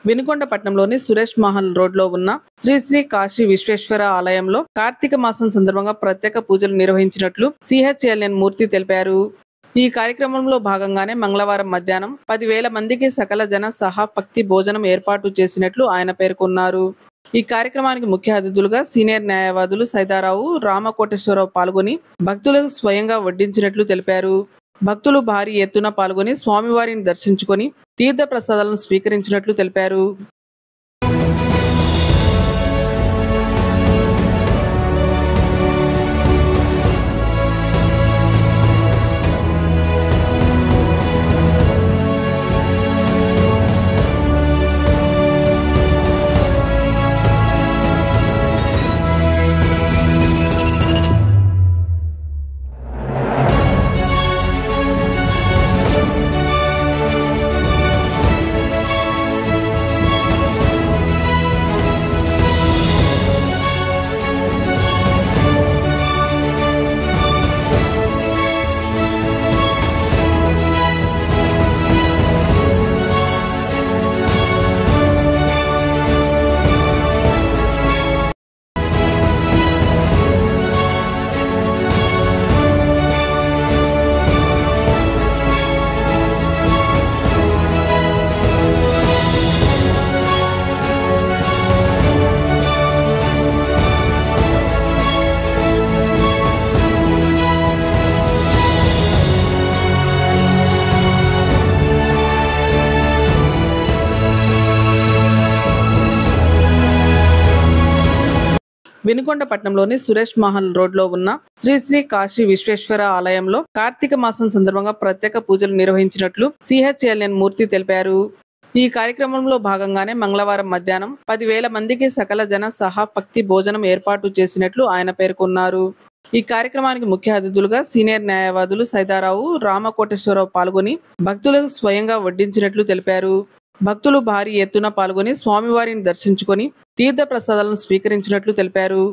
వినుకొండ పట్టణంలోని సురేష్ మహల్ రోడ్లో ఉన్న శ్రీ శ్రీ కాశీ విశ్వేశ్వర ఆలయంలో కార్తీక మాసం సందర్భంగా ప్రత్యేక పూజలు నిర్వహించినట్లు సిహెచ్ఎల్ఎన్ మూర్తి తెలిపారు. ఈ కార్యక్రమంలో భాగంగానే మంగళవారం మధ్యాహ్నం 10,000 మందికి సకల జన సహా భక్తి భోజనం ఏర్పాటు చేసినట్లు ఆయన పేర్కొన్నారు. ఈ కార్యక్రమానికి ముఖ్య అతిథులుగా సీనియర్ న్యాయవాదులు సైదారావు, రామకోటేశ్వరరావు పాల్గొని భక్తులకు స్వయంగా వడ్డించినట్లు తెలిపారు. భక్తులు భారీ ఎత్తున పాల్గొని స్వామివారిని దర్శించుకొని తీర్థ ప్రసాదాలను స్వీకరించినట్లు తెలిపారు. వినుకొండ పట్టణంలోని సురేష్ మహల్ రోడ్లో ఉన్న శ్రీ శ్రీ కాశీ విశ్వేశ్వర ఆలయంలో కార్తీక మాసం సందర్భంగా ప్రత్యేక పూజలు నిర్వహించినట్లు సిహెచ్ఎల్ఎన్ మూర్తి తెలిపారు. ఈ కార్యక్రమంలో భాగంగానే మంగళవారం మధ్యాహ్నం 10,000 మందికి సకల జన సహా భక్తి భోజనం ఏర్పాటు చేసినట్లు ఆయన పేర్కొన్నారు. ఈ కార్యక్రమానికి ముఖ్య అతిథులుగా సీనియర్ న్యాయవాదులు సైదారావు, రామకోటేశ్వరరావు పాల్గొని భక్తులకు స్వయంగా వడ్డించినట్లు తెలిపారు. భక్తులు భారీ ఎత్తున పాల్గొని స్వామివారిని దర్శించుకొని తీర్థ ప్రసాదాలను స్వీకరించినట్లు తెలిపారు.